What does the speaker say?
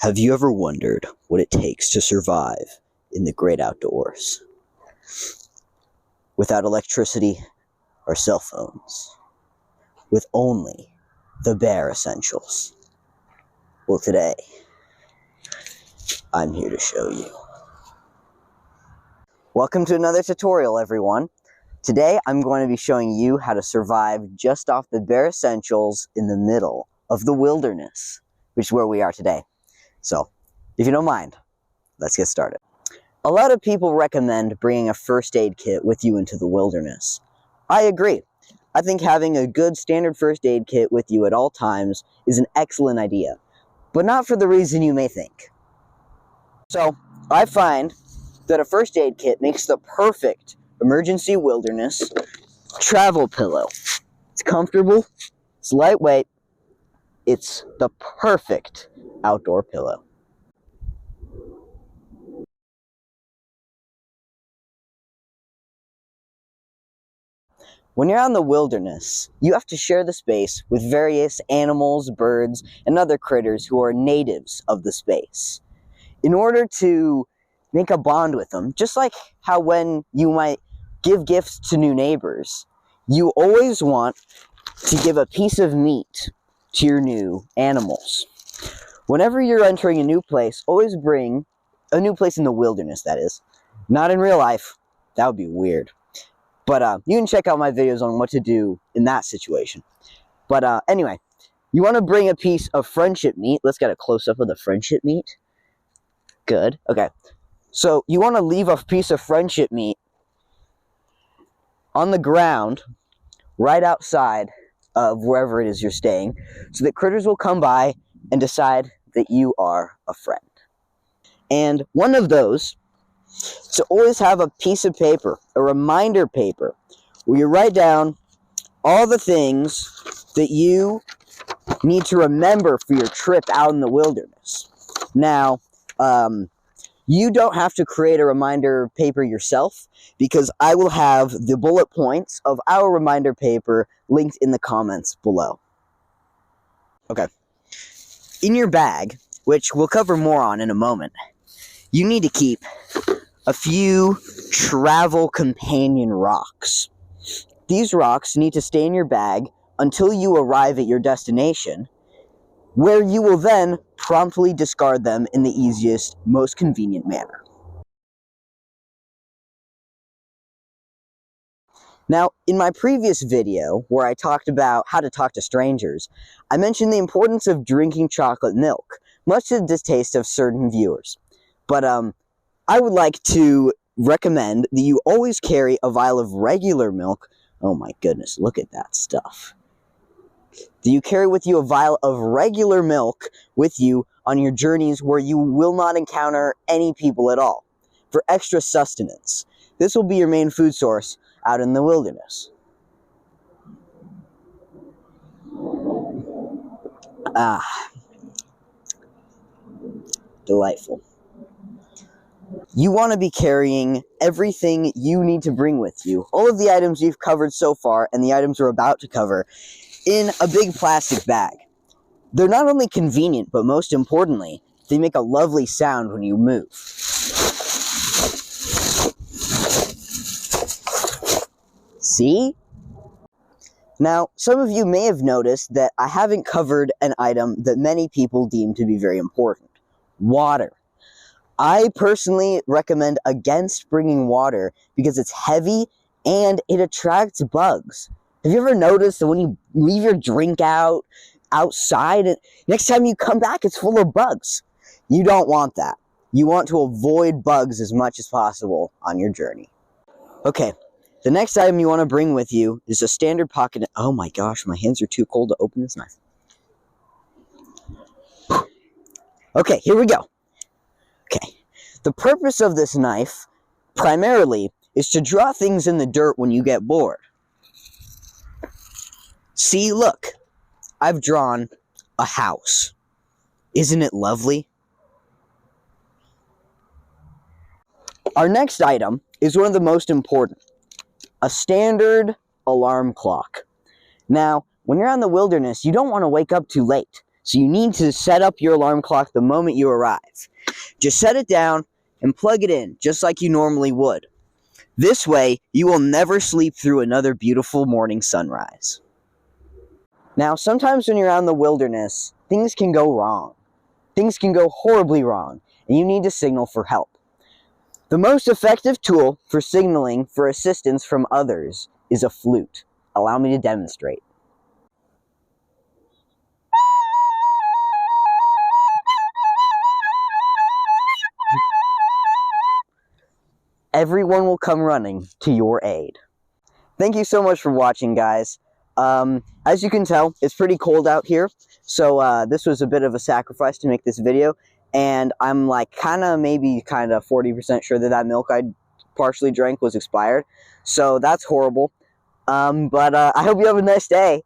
Have you ever wondered what it takes to survive in the great outdoors? Without electricity or cell phones, with only the bare essentials. Well, today, I'm here to show you. Welcome to another tutorial, everyone. Today, I'm going to be showing you how to survive just off the bare essentials in the middle of the wilderness, which is where we are today. So, if you don't mind, let's get started. A lot of people recommend bringing a first aid kit with you into the wilderness. I agree. I think having a good standard first aid kit with you at all times is an excellent idea, but not for the reason you may think. So, I find that a first aid kit makes the perfect emergency wilderness travel pillow. It's comfortable, it's lightweight, it's the perfect outdoor pillow. When you're out in the wilderness, you have to share the space with various animals, birds, and other critters who are natives of the space. In order to make a bond with them, just like how when you might give gifts to new neighbors, you always want to give a piece of meat to your new animals. Whenever you're entering a new place, always bring a new place in the wilderness, that is. Not in real life. That would be weird. But you can check out my videos on what to do in that situation. But anyway, you want to bring a piece of friendship meat. Let's get a close-up of the friendship meat. Good. Okay. So you want to leave a piece of friendship meat on the ground right outside of wherever it is you're staying, so that critters will come by and decide that you are a friend. And one of those, so always have a piece of paper, a reminder paper, where you write down all the things that you need to remember for your trip out in the wilderness. Now, you don't have to create a reminder paper yourself, because I will have the bullet points of our reminder paper linked in the comments below. Okay. In your bag, which we'll cover more on in a moment, you need to keep a few travel companion rocks. These rocks need to stay in your bag until you arrive at your destination, where you will then promptly discard them in the easiest, most convenient manner. Now, in my previous video, where I talked about how to talk to strangers, I mentioned the importance of drinking chocolate milk, much to the distaste of certain viewers. But I would like to recommend that you always carry a vial of regular milk. Oh my goodness, look at that stuff. That you carry with you a vial of regular milk with you on your journeys where you will not encounter any people at all, for extra sustenance. This will be your main food source out in the wilderness. Delightful. You want to be carrying everything you need to bring with you, all of the items you've covered so far and the items we're about to cover, in a big plastic bag. They're not only convenient, but most importantly, they make a lovely sound when you move. See? Now, some of you may have noticed that I haven't covered an item that many people deem to be very important: water. I personally recommend against bringing water because it's heavy and it attracts bugs. Have you ever noticed that when you leave your drink outside, next time you come back, it's full of bugs? You don't want that. You want to avoid bugs as much as possible on your journey. Okay, the next item you want to bring with you is a standard pocket. Oh my gosh, my hands are too cold to open this knife. Okay, here we go. Okay, the purpose of this knife, primarily, is to draw things in the dirt when you get bored. See, look, I've drawn a house. Isn't it lovely? Our next item is one of the most important: a standard alarm clock. Now, when you're out in the wilderness, you don't want to wake up too late. So you need to set up your alarm clock the moment you arrive. Just set it down and plug it in, just like you normally would. This way, you will never sleep through another beautiful morning sunrise. Now, sometimes when you're out in the wilderness, things can go wrong. Things can go horribly wrong, and you need to signal for help. The most effective tool for signaling for assistance from others is a flute. Allow me to demonstrate. Everyone will come running to your aid. Thank you so much for watching, guys. As you can tell, it's pretty cold out here, so this was a bit of a sacrifice to make this video, and I'm like maybe 40% sure that milk I partially drank was expired, so that's horrible. But I hope you have a nice day.